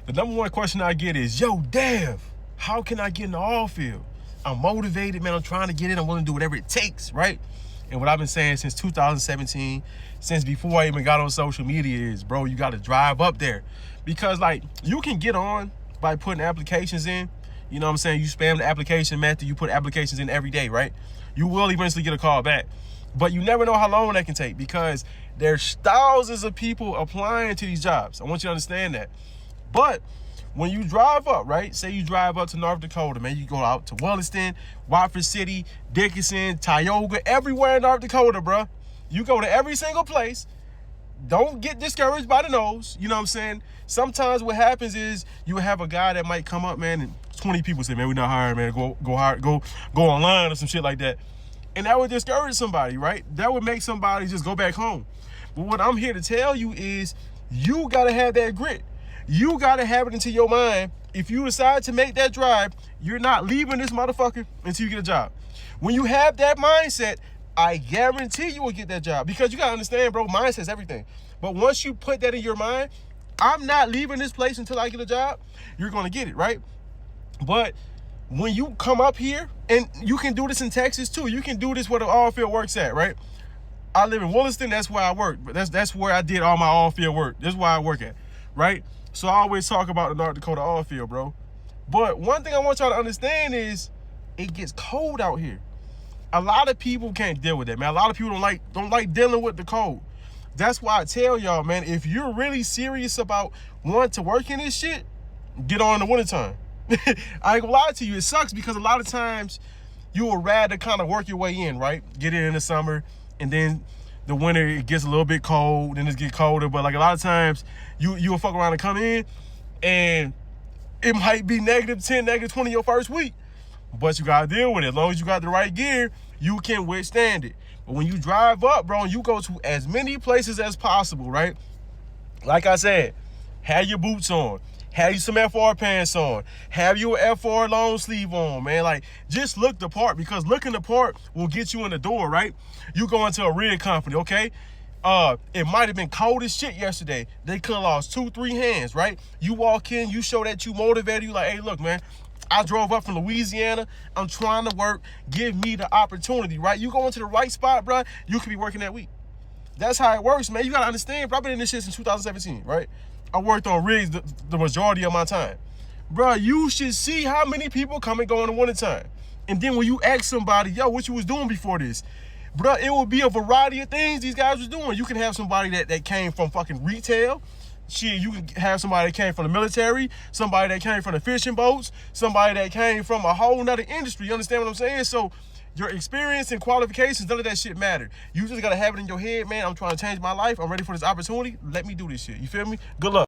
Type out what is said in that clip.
The number one question I get is, yo, Dev, how can I get in the oil field? I'm motivated, man. I'm trying to get in. I'm willing to do whatever it takes, right? And what I've been saying since 2017, since before I even got on social media is, bro, you got to drive up there. Because, like, you can get on by putting applications in. You know what I'm saying? You spam the application method. You put applications in every day, right? You will eventually get a call back. But you never know how long that can take because there's thousands of people applying to these jobs. I want you to understand that. But when you drive up, right? Say you drive up to North Dakota, man. You go out to Williston, Watford City, Dickinson, Tioga, everywhere in North Dakota, bro. You go to every single place. Don't get discouraged by the no's. You know what I'm saying? Sometimes what happens is you have a guy that might come up, man, and 20 people say, man, we're not hiring, man. Go online or some shit like that. And that would discourage somebody, right? That would make somebody just go back home. But what I'm here to tell you is you got to have that grit. You got to have it into your mind. If you decide to make that drive, you're not leaving this motherfucker until you get a job. When you have that mindset, I guarantee you will get that job. Because you got to understand, bro, mindset's everything. But once you put that in your mind, I'm not leaving this place until I get a job, you're going to get it, right? But when you come up here, and you can do this in Texas too. You can do this where the oil field works at, right? I live in Williston. That's where I work. But that's where I did all my oil field work. That's where I work at, right? So I always talk about the North Dakota oil field, bro. But one thing I want y'all to understand is it gets cold out here. A lot of people can't deal with that, man. A lot of people don't like dealing with the cold. That's why I tell y'all, man, if you're really serious about wanting to work in this shit, get on in the wintertime. I ain't gonna lie to you, it sucks because a lot of times you would rather kind of work your way in, right? Get in the summer, and then the winter it gets a little bit cold, then it gets colder. But like a lot of times, you'll fuck around and come in, and it might be -10, -20 your first week, but you gotta deal with it. As long as you got the right gear, you can withstand it. But when you drive up, bro, and you go to as many places as possible, right? Like I said, have your boots on. Have you some FR pants on. Have your FR long sleeve on, man. Like, just look the part because looking the part will get you in the door, right? You go into a rig company, okay? It might have been cold as shit yesterday. They could have lost 2-3 hands, right? You walk in, you show that you motivated. You like, hey, look, man, I drove up from Louisiana. I'm trying to work. Give me the opportunity, right? You go into the right spot, bro, you could be working that week. That's how it works, man. You got to understand, bro, I've been in this shit since 2017, right? I worked on rigs the majority of my time. Bro, you should see how many people come and go in the wintertime. And then when you ask somebody, yo, what you was doing before this? Bro, it will be a variety of things these guys was doing. You can have somebody that came from fucking retail. Shit, you can have somebody that came from the military, somebody that came from the fishing boats, somebody that came from a whole nother industry. You understand what I'm saying? So your experience and qualifications, none of that shit matter. You just gotta have it in your head, man. I'm trying to change my life. I'm ready for this opportunity. Let me do this shit. You feel me? Good luck.